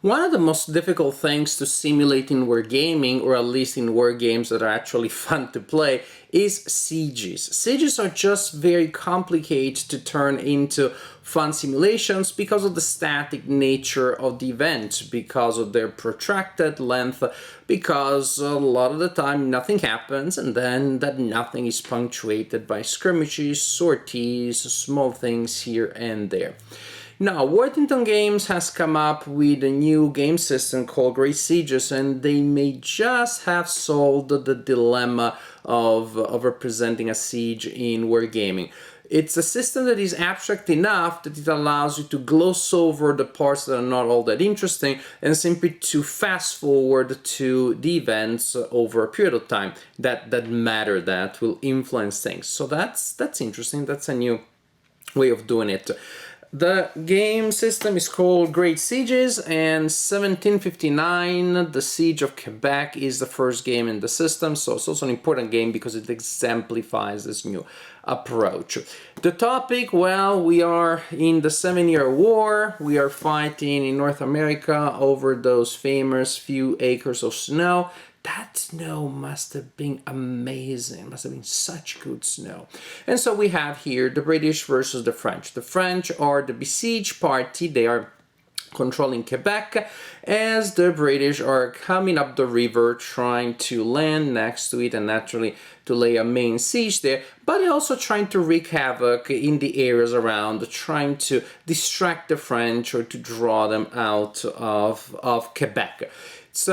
One of the most difficult things to simulate in wargaming, or at least in war games that are actually fun to play, is sieges. Sieges are just very complicated to turn into fun simulations because of the static nature of the event, because of their protracted length, because a lot of the time nothing happens, and then that nothing is punctuated by skirmishes, sorties, small things here and there. Now, Worthington Games has come up with a new game system called Great Sieges, and they may just have solved the dilemma of representing a siege in wargaming. It's a system that is abstract enough that it allows you to gloss over the parts that are not all that interesting and simply to fast forward to the events over a period of time that matter, that will influence things. So that's interesting. That's a new way of doing it. The game system is called Great Sieges, and 1759, the Siege of Quebec, is the first game in the system, so it's also an important game because it exemplifies this new approach. The topic, well, we are in the 7-Year War. We are fighting in North America over those famous few acres of snow. That snow must have been amazing, must have been such good snow. And so we have here the British versus the French. The French are the besieged party, they are controlling Quebec, as the British are coming up the river trying to land next to it and naturally to lay a main siege there, but also trying to wreak havoc in the areas around, trying to distract the French or to draw them out of Quebec. It's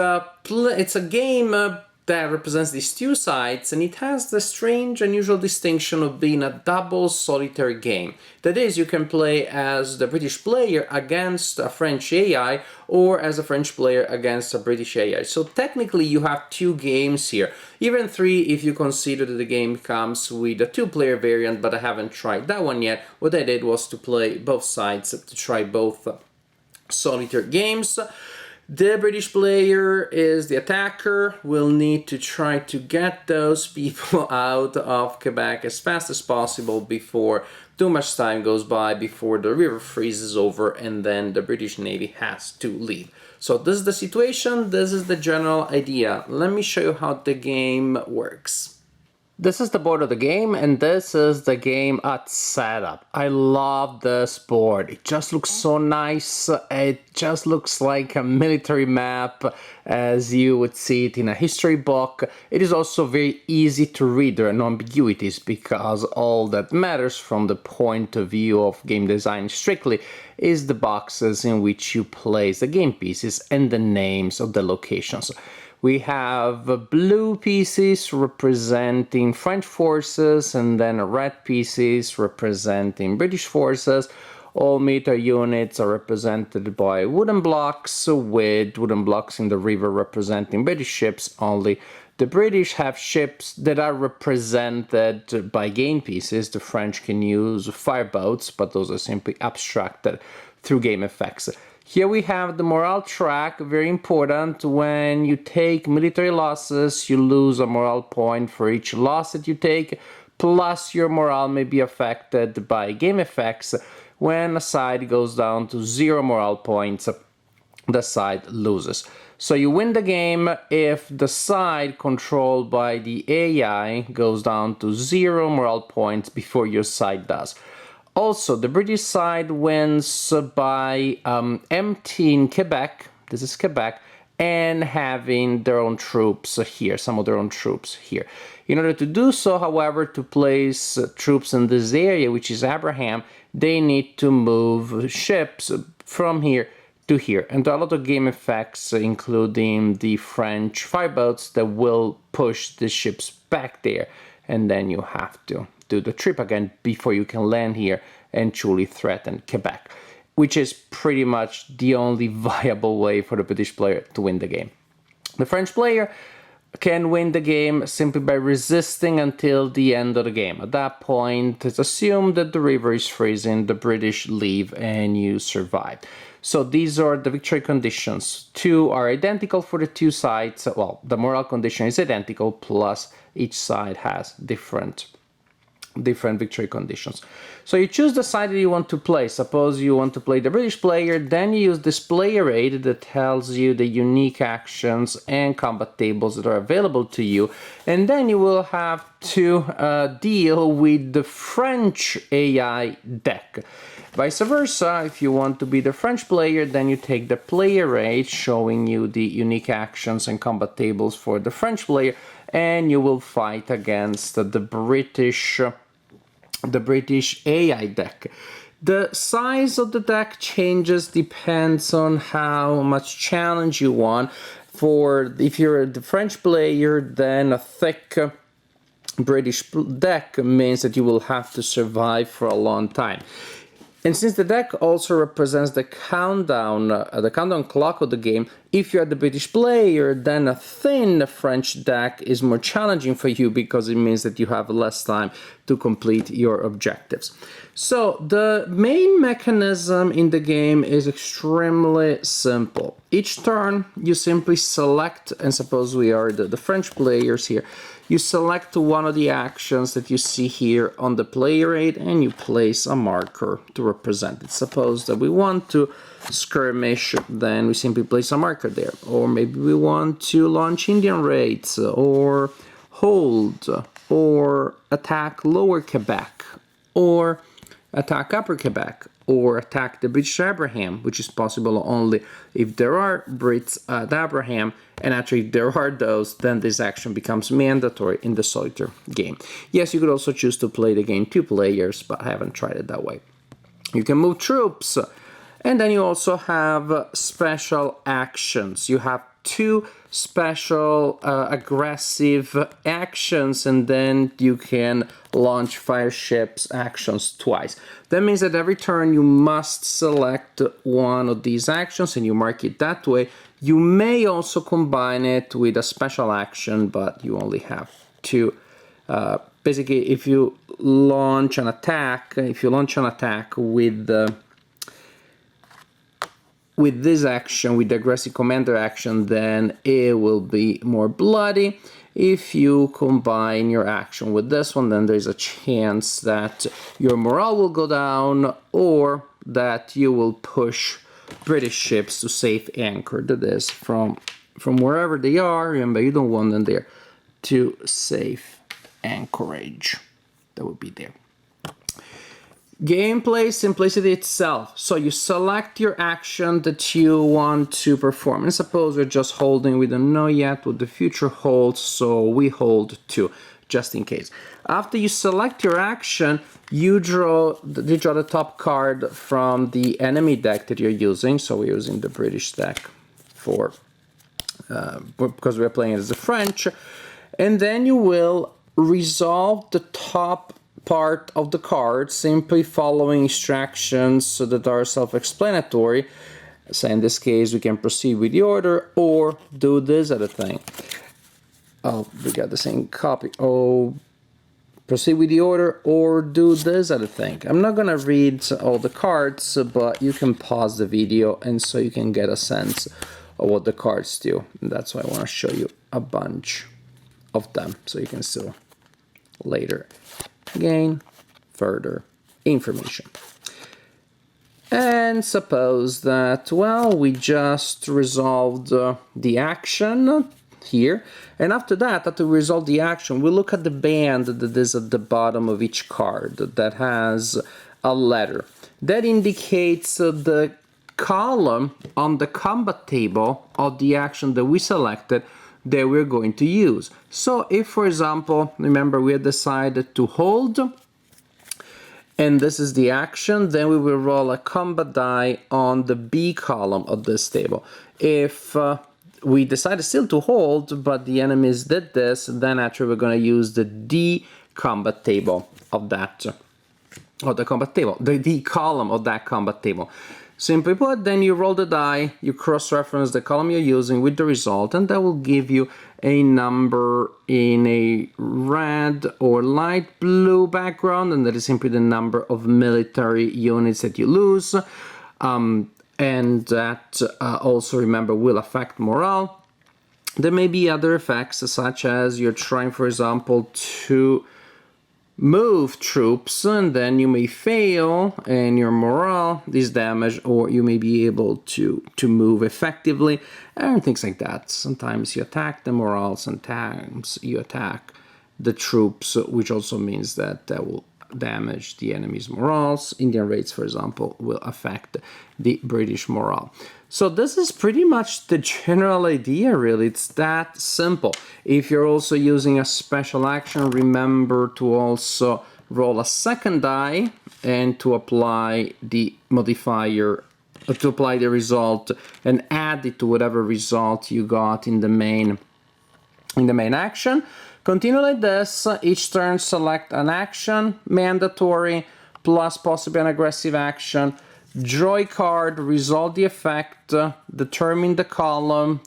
a game that represents these two sides, and it has the strange, unusual distinction of being a double solitaire game. That is, you can play as the British player against a French AI, or as a French player against a British AI. So technically you have two games here, even three if you consider that the game comes with a two-player variant, but I haven't tried that one yet. What I did was to play both sides, to try both solitaire games. The British player is the attacker, will need to try to get those people out of Quebec as fast as possible before too much time goes by, before the river freezes over and then the British Navy has to leave. So this is the situation, this is the general idea. Let me show you how the game works. This is the board of the game, and this is the game at setup. I love this board. It just looks so nice. It just looks like a military map as you would see it in a history book. It is also very easy to read. There are no ambiguities because all that matters from the point of view of game design strictly is the boxes in which you place the game pieces and the names of the locations. We have blue pieces representing French forces and then red pieces representing British forces. All military units are represented by wooden blocks, with wooden blocks in the river representing British ships only. The British have ships that are represented by game pieces. The French can use fireboats, but those are simply abstracted through game effects. Here we have the morale track, very important. When you take military losses, you lose a morale point for each loss that you take, plus your morale may be affected by game effects. When a side goes down to 0 morale points, the side loses. So you win the game if the side controlled by the AI goes down to 0 morale points before your side does. Also, the British side wins by emptying Quebec, this is Quebec, and having their own troops here, some of their own troops here. In order to do so, however, to place troops in this area, which is Abraham, they need to move ships from here to here. And there are a lot of game effects, including the French fireboats that will push the ships back there, and then you have to do the trip again before you can land here and truly threaten Quebec, which is pretty much the only viable way for the British player to win the game. The French player can win the game simply by resisting until the end of the game. At that point, it's assumed that the river is freezing, the British leave, and you survive. So these are the victory conditions. Two are identical for the two sides. Well, the morale condition is identical, plus each side has different different victory conditions. So you choose the side that you want to play. Suppose you want to play the British player, then you use this player aid that tells you the unique actions and combat tables that are available to you, and then you will have to deal with the French AI deck. Vice versa, if you want to be the French player, then you take the player aid showing you the unique actions and combat tables for the French player, and you will fight against the British AI deck. The size of the deck changes, depends on how much challenge you want. If you're the French player, then a thick British deck means that you will have to survive for a long time. And since the deck also represents the countdown clock of the game, if you're the British player, then a thin French deck is more challenging for you because it means that you have less time to complete your objectives. So the main mechanism in the game is extremely simple. Each turn you simply select, and suppose we are the French players here, you select one of the actions that you see here on the player aid and you place a marker to represent it. Suppose that we want to skirmish, then we simply place a marker there. Or maybe we want to launch Indian raids, or hold, or attack Lower Quebec, or attack Upper Quebec, or attack the British Abraham, which is possible only if there are Brits at Abraham, and actually if there are those, then this action becomes mandatory in the solitaire game. Yes, you could also choose to play the game 2 players, but I haven't tried it that way. You can move troops, and then you also have special actions. You have 2 special aggressive actions, and then you can launch fire ships actions twice. That means that every turn you must select one of these actions and you mark it that way. You may also combine it with a special action, but you only have 2. Basically, if you launch an attack with this action, with the aggressive commander action, then it will be more bloody. If you combine your action with this one, then there's a chance that your morale will go down, or that you will push British ships to safe anchor. That is, from wherever they are, remember you don't want them there, to safe anchorage. That would be there. Gameplay simplicity itself. So you select your action that you want to perform. And suppose we're just holding, we don't know yet what the future holds, so we hold 2, just in case. After you select your action, you draw the top card from the enemy deck that you're using. So we're using the British deck because we're playing as the French. And then you will resolve the top part of the card simply following instructions that are self-explanatory. So in this case we can proceed with the order or do this other thing. Oh, we got the same copy. Oh, proceed with the order or do this other thing. I'm not gonna read all the cards, but you can pause the video and so you can get a sense of what the cards do. And that's why I want to show you a bunch of them so you can still later gain further information. And suppose that, well, we just resolved the action here, and after we resolve the action, we look at the band that is at the bottom of each card that has a letter. That indicates the column on the combat table of the action that we selected that we're going to use. So if, for example, remember we had decided to hold, and this is the action, then we will roll a combat die on the B column of this table. If we decided still to hold, but the enemies did this, then actually we're going to use the D combat table of that, or the combat table, the D column of that combat table. Simply put, then you roll the die, you cross-reference the column you're using with the result, and that will give you a number in a red or light blue background, and that is simply the number of military units that you lose. And that also, remember, will affect morale. There may be other effects, such as you're trying, for example, to move troops, and then you may fail and your morale is damaged, or you may be able to move effectively and things like that. Sometimes you attack the morale, sometimes you attack the troops, which also means that will damage the enemy's morals. Indian raids, for example, will affect the British morale. So this is pretty much the general idea, really. It's that simple. If you're also using a special action, remember to also roll a second die and to apply the modifier, to apply the result and add it to whatever result you got in the main action. Continue like this. Each turn select an action, mandatory, plus possibly an aggressive action. Draw a card, resolve the effect, determine the column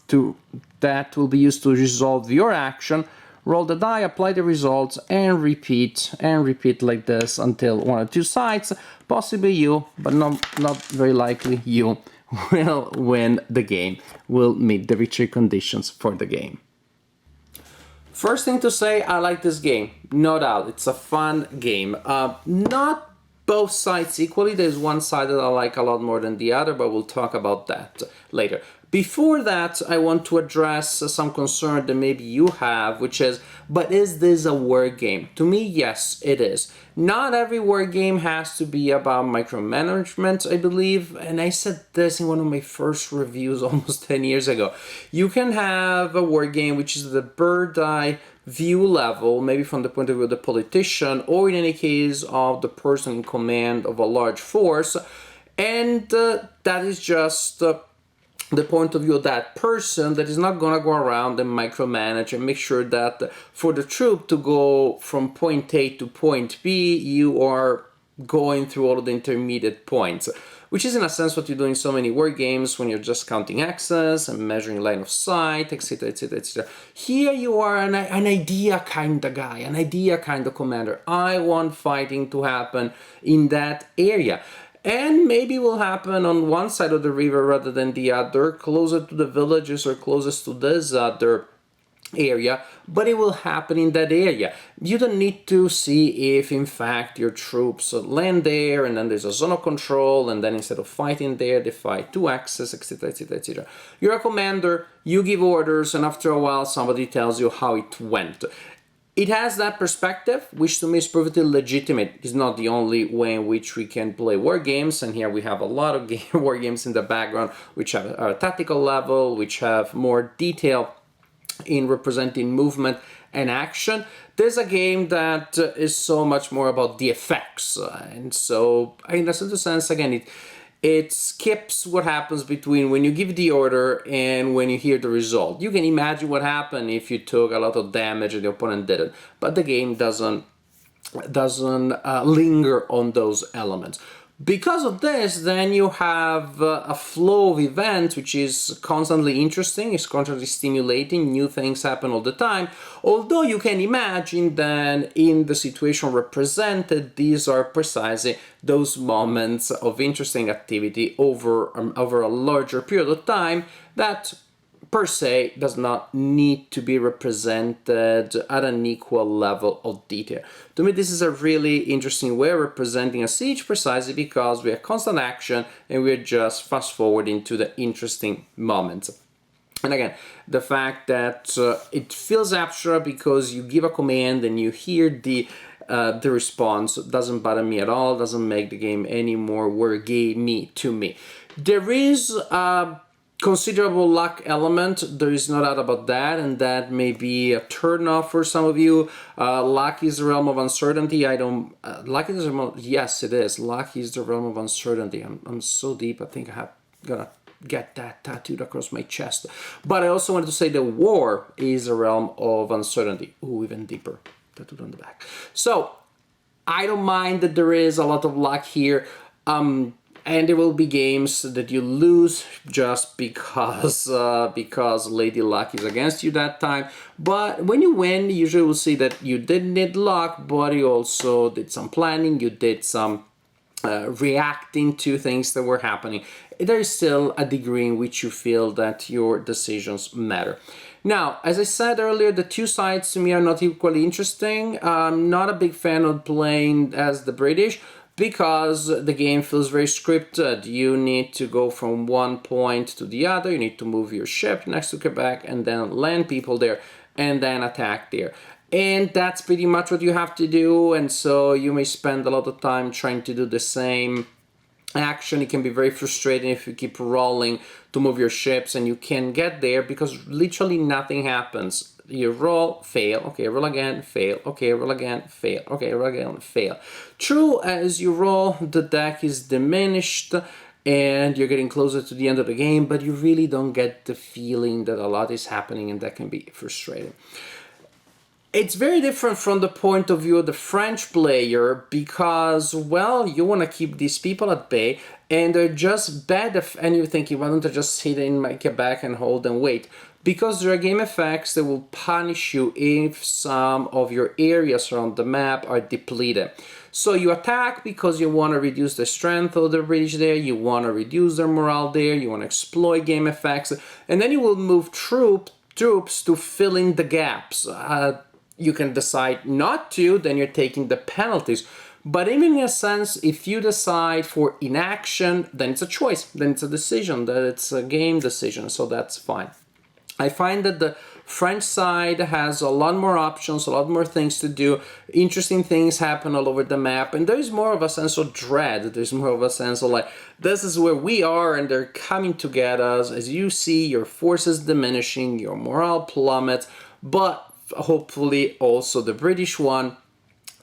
that will be used to resolve your action. Roll the die, apply the results, and repeat like this until one or two sides, possibly you, but not very likely you, will win the game, will meet the victory conditions for the game. First thing to say, I like this game, no doubt. It's a fun game. Not both sides equally. There's one side that I like a lot more than the other, but we'll talk about that later. Before that, I want to address some concern that maybe you have, which is, but is this a word game? To me, yes, it is. Not every word game has to be about micromanagement, I believe, and I said this in one of my first reviews almost 10 years ago. You can have a word game which is the bird's eye view level, maybe from the point of view of the politician, or in any case of the person in command of a large force, and that is just the point of view of that person that is not going to go around and micromanage and make sure that for the troop to go from point A to point B, you are going through all of the intermediate points, which is in a sense what you do in so many war games when you're just counting access and measuring line of sight, etc, etc, etc. Here you are an idea kind of guy, an idea kind of commander. I want fighting to happen in that area. And maybe will happen on one side of the river rather than the other, closer to the villages or closest to this other area, but it will happen in that area. You don't need to see if in fact your troops land there and then there's a zone of control and then instead of fighting there they fight to access, etc, etc, etc. You're a commander, you give orders, and after a while somebody tells you how it went. It has that perspective, which to me is perfectly legitimate. It's not the only way in which we can play war games, and here we have a lot of war games in the background which have a tactical level, which have more detail in representing movement and action. There's a game that is so much more about the effects, and so in a certain sense, again, it skips what happens between when you give the order and when you hear the result. You can imagine what happened if you took a lot of damage and the opponent didn't, but the game doesn't linger on those elements. Because of this, then you have a flow of events which is constantly interesting, it's constantly stimulating, new things happen all the time. Although you can imagine that in the situation represented, these are precisely those moments of interesting activity over a larger period of time that per se does not need to be represented at an equal level of detail. To me, this is a really interesting way of representing a siege, precisely because we have constant action and we're just fast forwarding to the interesting moments. And again, the fact that it feels abstract because you give a command and you hear the response doesn't bother me at all, doesn't make the game any more war gamey to me. There is considerable luck element, there is no doubt about that, and that may be a turn off for some of you. Luck is the realm of uncertainty. Luck is the realm, yes it is, luck is the realm of uncertainty. I'm so deep, I think I'm gonna get that tattooed across my chest. But I also wanted to say that war is a realm of uncertainty. Ooh, even deeper, tattooed on the back. So, I don't mind that there is a lot of luck here. And there will be games that you lose just because Lady Luck is against you that time. But when you win, you usually will see that you didn't need luck, but you also did some planning, you did some reacting to things that were happening. There is still a degree in which you feel that your decisions matter. Now, as I said earlier, the two sides to me are not equally interesting. I'm not a big fan of playing as the British because the game feels very scripted. You need to go from one point to the other, you need to move your ship next to Quebec and then land people there and then attack there. And that's pretty much what you have to do, and so you may spend a lot of time trying to do the same action. It can be very frustrating if you keep rolling to move your ships and you can't get there because literally nothing happens. You roll, fail, okay, roll again, fail, okay, roll again, fail, okay, roll again, fail. True, as you roll, the deck is diminished and you're getting closer to the end of the game, but you really don't get the feeling that a lot is happening, and that can be frustrating. It's very different from the point of view of the French player because, well, you want to keep these people at bay and they're just bad and you're thinking, why don't I just sit in my Quebec and hold and wait? Because there are game effects that will punish you if some of your areas around the map are depleted. So you attack because you want to reduce the strength of the British there, you want to reduce their morale there, you want to exploit game effects, and then you will move troops to fill in the gaps. You can decide not to, then you're taking the penalties. But even in a sense, if you decide for inaction, then it's a choice, then it's a decision, that it's a game decision, so that's fine. I find that the French side has a lot more options, a lot more things to do, interesting things happen all over the map, and there's more of a sense of dread, there's more of a sense of like, this is where we are and they're coming to get us. As you see, your forces diminishing, your morale plummets, but hopefully also the British one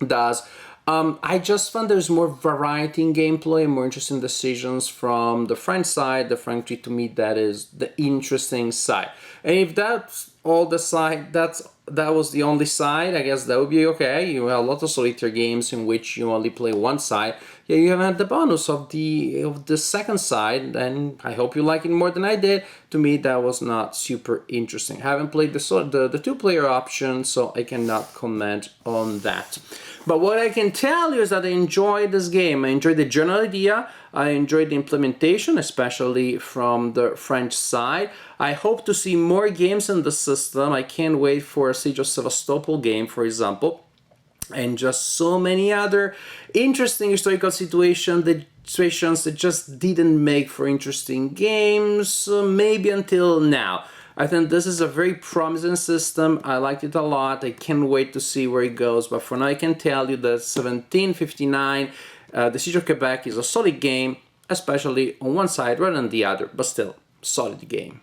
does. I just found there's more variety in gameplay, more interesting decisions from the French side. The frankly, to me, that is the interesting side. And if that's all the side, that was the only side, I guess that would be okay. You have a lot of solitaire games in which you only play one side. Yeah, you haven't had the bonus of the second side, and I hope you like it more than I did. To me, that was not super interesting. I haven't played the two-player option, so I cannot comment on that. But what I can tell you is that I enjoyed this game. I enjoyed the general idea. I enjoyed the implementation, especially from the French side. I hope to see more games in the system. I can't wait for a Siege of Sevastopol game, for example. And just so many other interesting historical situations that just didn't make for interesting games, maybe until now. I think this is a very promising system. I liked it a lot. I can't wait to see where it goes. But for now, I can tell you that 1759, the Siege of Quebec is a solid game, especially on one side rather than the other, but still, solid game.